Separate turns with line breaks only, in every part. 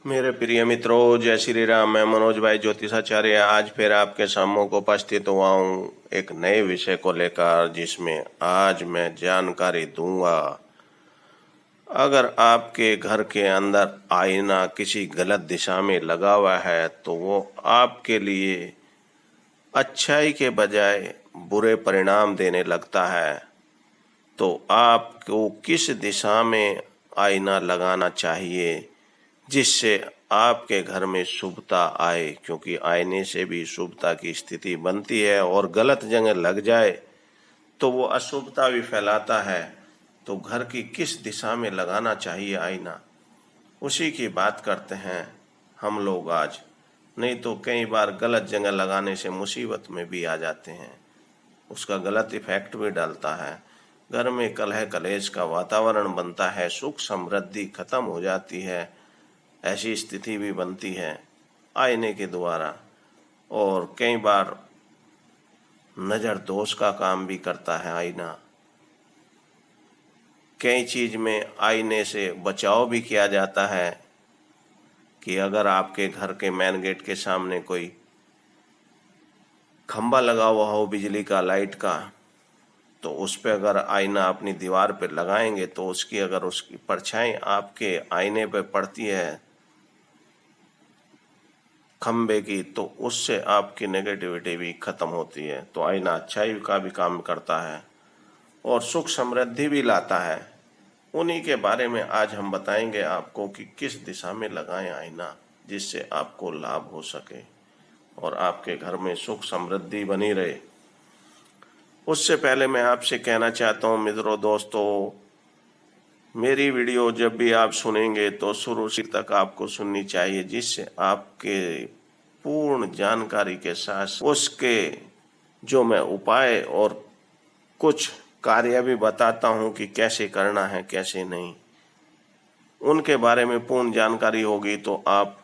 मेरे प्रिय मित्रों, जय श्री राम। मैं मनोज भाई ज्योतिषाचार्य आज फिर आपके सामने को उपस्थित हुआ हूँ एक नए विषय को लेकर, जिसमें आज मैं जानकारी दूंगा। अगर आपके घर के अंदर आईना किसी गलत दिशा में लगा हुआ है तो वो आपके लिए अच्छाई के बजाय बुरे परिणाम देने लगता है। तो आपको किस दिशा में आईना लगाना चाहिए जिससे आपके घर में शुभता आए, क्योंकि आईने से भी शुभता की स्थिति बनती है और गलत जगह लग जाए तो वो अशुभता भी फैलाता है। तो घर की किस दिशा में लगाना चाहिए आईना, उसी की बात करते हैं हम लोग आज। नहीं तो कई बार गलत जगह लगाने से मुसीबत में भी आ जाते हैं, उसका गलत इफेक्ट भी डालता है। घर में कलह कलेश का वातावरण बनता है, सुख समृद्धि खत्म हो जाती है, ऐसी स्थिति भी बनती है आईने के द्वारा। और कई बार नज़र दोष का काम भी करता है आईना। कई चीज़ में आईने से बचाव भी किया जाता है कि अगर आपके घर के मेन गेट के सामने कोई खंबा लगा हुआ हो बिजली का, लाइट का, तो उस पे अगर आईना अपनी दीवार पे लगाएंगे तो उसकी परछाई आपके आईने पे पड़ती है खंबे की, तो उससे आपकी नेगेटिविटी भी खत्म होती है। तो आईना अच्छाई का भी काम करता है और सुख समृद्धि भी लाता है। उन्हीं के बारे में आज हम बताएंगे आपको कि किस दिशा में लगाएं आईना जिससे आपको लाभ हो सके और आपके घर में सुख समृद्धि बनी रहे। उससे पहले मैं आपसे कहना चाहता हूँ मित्रों दोस्तों, मेरी वीडियो जब भी आप सुनेंगे तो शुरू से तक आपको सुननी चाहिए, जिससे आपके पूर्ण जानकारी के साथ उसके जो मैं उपाय और कुछ कार्य भी बताता हूँ कि कैसे करना है कैसे नहीं, उनके बारे में पूर्ण जानकारी होगी तो आप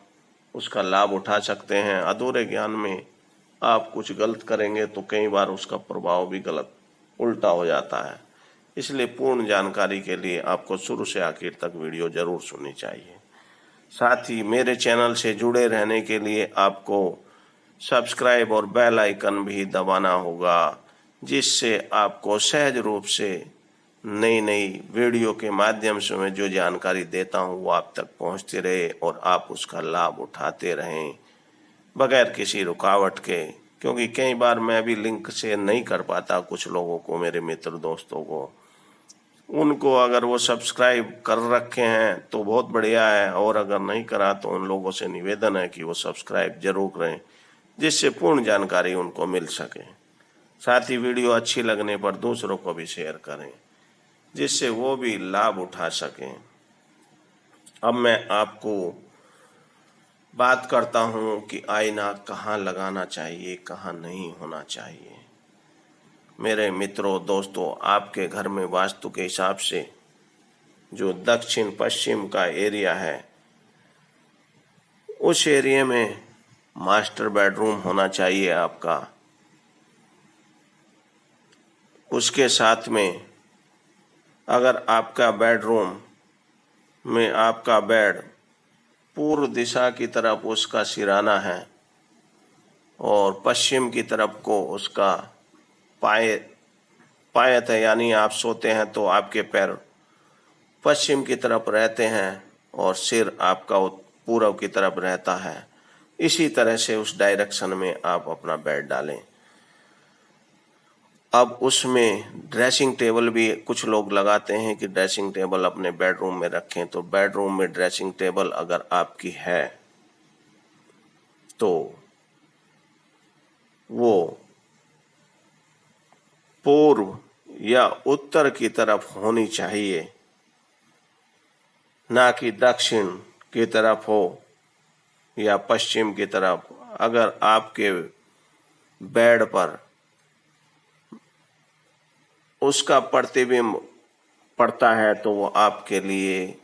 उसका लाभ उठा सकते हैं। अधूरे ज्ञान में आप कुछ गलत करेंगे तो कई बार उसका प्रभाव भी गलत उल्टा हो जाता है। इसलिए पूर्ण जानकारी के लिए आपको शुरू से आखिर तक वीडियो जरूर सुननी चाहिए। साथ ही मेरे चैनल से जुड़े रहने के लिए आपको सब्सक्राइब और बेल आइकन भी दबाना होगा, जिससे आपको सहज रूप से नई नई वीडियो के माध्यम से मैं जो जानकारी देता हूँ वो आप तक पहुँचती रहे और आप उसका लाभ उठाते रहें बगैर किसी रुकावट के। क्योंकि कई बार मैं भी लिंक से नहीं कर पाता कुछ लोगों को, मेरे मित्र दोस्तों को, उनको अगर वो सब्सक्राइब कर रखे हैं तो बहुत बढ़िया है, और अगर नहीं करा तो उन लोगों से निवेदन है कि वो सब्सक्राइब जरूर करें, जिससे पूर्ण जानकारी उनको मिल सके। साथ ही वीडियो अच्छी लगने पर दूसरों को भी शेयर करें, जिससे वो भी लाभ उठा सकें। अब मैं आपको बात करता हूँ कि आईना कहाँ लगाना चाहिए, कहाँ नहीं होना चाहिए। मेरे मित्रों दोस्तों, आपके घर में वास्तु के हिसाब से जो दक्षिण पश्चिम का एरिया है, उस एरिया में मास्टर बेडरूम होना चाहिए आपका। उसके साथ में अगर आपका बेडरूम में आपका बेड पूर्व दिशा की तरफ उसका सिराना है और पश्चिम की तरफ को उसका पायत है, यानी आप सोते हैं तो आपके पैर पश्चिम की तरफ रहते हैं और सिर आपका पूर्व की तरफ रहता है, इसी तरह से उस डायरेक्शन में आप अपना बेड डालें। अब उसमें ड्रेसिंग टेबल भी कुछ लोग लगाते हैं कि ड्रेसिंग टेबल अपने बेडरूम में रखें। तो बेडरूम में ड्रेसिंग टेबल अगर आपकी है तो वो पूर्व या उत्तर की तरफ होनी चाहिए, ना कि दक्षिण की तरफ हो या पश्चिम की तरफ। अगर आपके बेड पर उसका प्रतिबिंब पड़ता है तो वो आपके लिए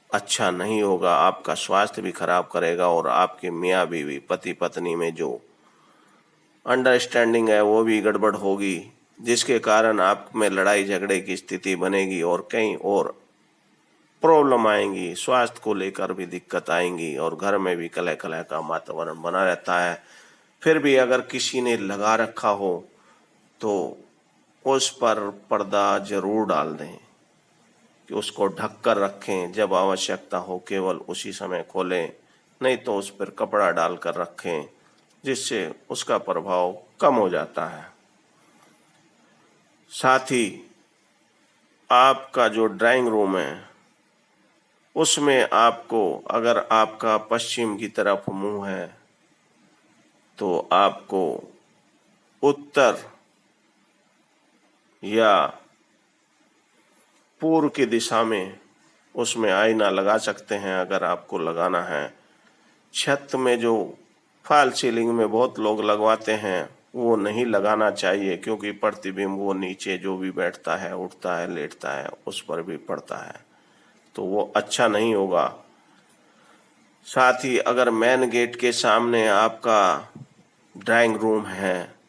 अच्छा नहीं होगा, आपका स्वास्थ्य भी खराब करेगा और आपके मियाँ बीवी पति पत्नी में जो अंडरस्टैंडिंग है वो भी गड़बड़ होगी, जिसके कारण आप में लड़ाई झगड़े की स्थिति बनेगी और कहीं और प्रॉब्लम आएंगी, स्वास्थ्य को लेकर भी दिक्कत आएंगी और घर में भी कलह कलह का वातावरण बना रहता है। फिर भी अगर किसी ने लगा रखा हो तो उस पर पर्दा जरूर डाल दें, कि उसको ढक कर रखें, जब आवश्यकता हो केवल उसी समय खोलें, नहीं तो उस पर कपड़ा डालकर रखें, जिससे उसका प्रभाव कम हो जाता है। साथ ही आपका जो ड्राइंग रूम है उसमें आपको, अगर आपका पश्चिम की तरफ मुंह है तो आपको उत्तर या पूर्व की दिशा में उसमें आईना लगा सकते हैं अगर आपको लगाना है। छत में जो फॉल सीलिंग में बहुत लोग लगवाते हैं वो नहीं लगाना चाहिए, क्योंकि प्रतिबिंब वो नीचे जो भी बैठता है, उठता है, लेटता है, उस पर भी पड़ता है, तो वो अच्छा नहीं होगा। साथ ही अगर मेन गेट के सामने आपका ड्राइंग रूम है,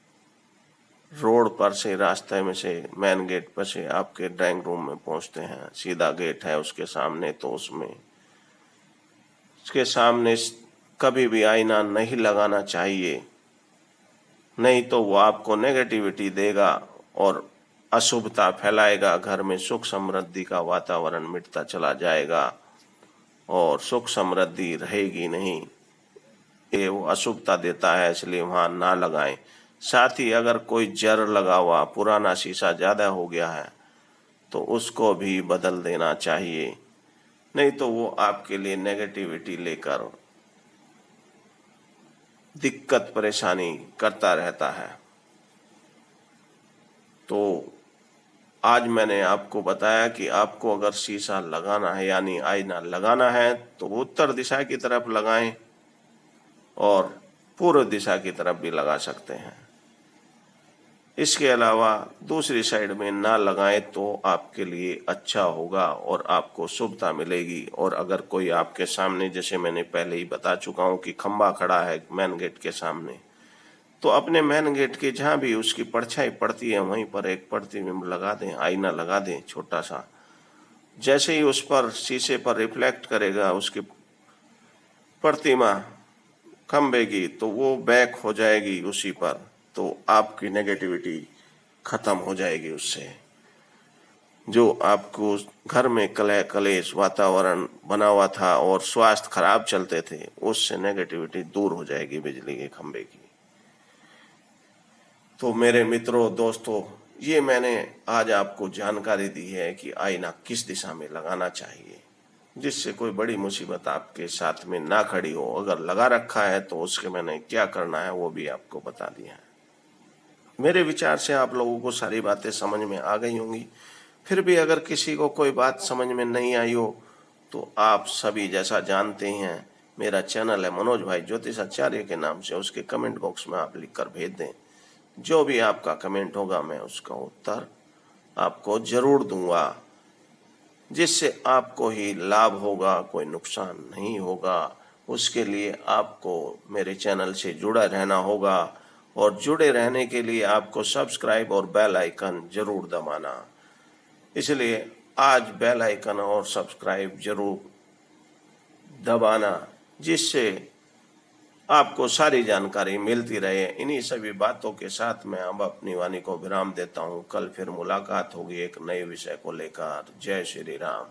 रोड पर से, रास्ते में से, मेन गेट पर से आपके ड्राइंग रूम में पहुंचते हैं, सीधा गेट है उसके सामने, तो उसके सामने कभी भी आईना नहीं लगाना चाहिए, नहीं तो वो आपको नेगेटिविटी देगा और अशुभता फैलाएगा। घर में सुख समृद्धि का वातावरण मिटता चला जाएगा और सुख समृद्धि रहेगी नहीं। ये वो अशुभता देता है, इसलिए वहाँ ना लगाएं। साथ ही अगर कोई जर लगा हुआ, पुराना शीशा ज़्यादा हो गया है तो उसको भी बदल देना चाहिए, नहीं तो वो आपके लिए नेगेटिविटी लेकर दिक्कत परेशानी करता रहता है। तो आज मैंने आपको बताया कि आपको अगर शीशा लगाना है यानी आईना लगाना है तो उत्तर दिशा की तरफ लगाएं और पूर्व दिशा की तरफ भी लगा सकते हैं। इसके अलावा दूसरी साइड में ना लगाएं तो आपके लिए अच्छा होगा और आपको शुभता मिलेगी। और अगर कोई आपके सामने, जैसे मैंने पहले ही बता चुका हूं कि खंबा खड़ा है मेन गेट के सामने, तो अपने मेन गेट के जहाँ भी उसकी परछाई पड़ती है वहीं पर एक प्रतिबिंब लगा दें, आईना लगा दें छोटा सा। जैसे ही उस पर शीशे पर रिफ्लेक्ट करेगा उसकी प्रतिमा खंबे की, तो वो बैक हो जाएगी उसी पर, तो आपकी नेगेटिविटी खत्म हो जाएगी। उससे जो आपको घर में कलह कलेश वातावरण बना हुआ था और स्वास्थ्य खराब चलते थे, उससे नेगेटिविटी दूर हो जाएगी बिजली के खंबे की। तो मेरे मित्रों, दोस्तों, ये मैंने आज आपको जानकारी दी है कि आईना किस दिशा में लगाना चाहिए, जिससे कोई बड़ी मुसीबत आपके साथ में ना खड़ी हो। अगर लगा रखा है तो उसके मैंने क्या करना है वो भी आपको बता दिया है। मेरे विचार से आप लोगों को सारी बातें समझ में आ गई होंगी। फिर भी अगर किसी को कोई बात समझ में नहीं आई हो तो आप सभी जैसा जानते हैं, मेरा चैनल है मनोज भाई ज्योतिषाचार्य के नाम से, उसके कमेंट बॉक्स में आप लिखकर भेज दें। जो भी आपका कमेंट होगा मैं उसका उत्तर आपको जरूर दूंगा, जिससे आपको ही लाभ होगा, कोई नुकसान नहीं होगा। उसके लिए आपको मेरे चैनल से जुड़ा रहना होगा और जुड़े रहने के लिए आपको सब्सक्राइब और बेल आइकन जरूर दबाना। इसलिए आज बेल आइकन और सब्सक्राइब जरूर दबाना, जिससे आपको सारी जानकारी मिलती रहे। इन्हीं सभी बातों के साथ मैं अब अपनी वाणी को विराम देता हूँ। कल फिर मुलाकात होगी एक नए विषय को लेकर। जय श्री राम।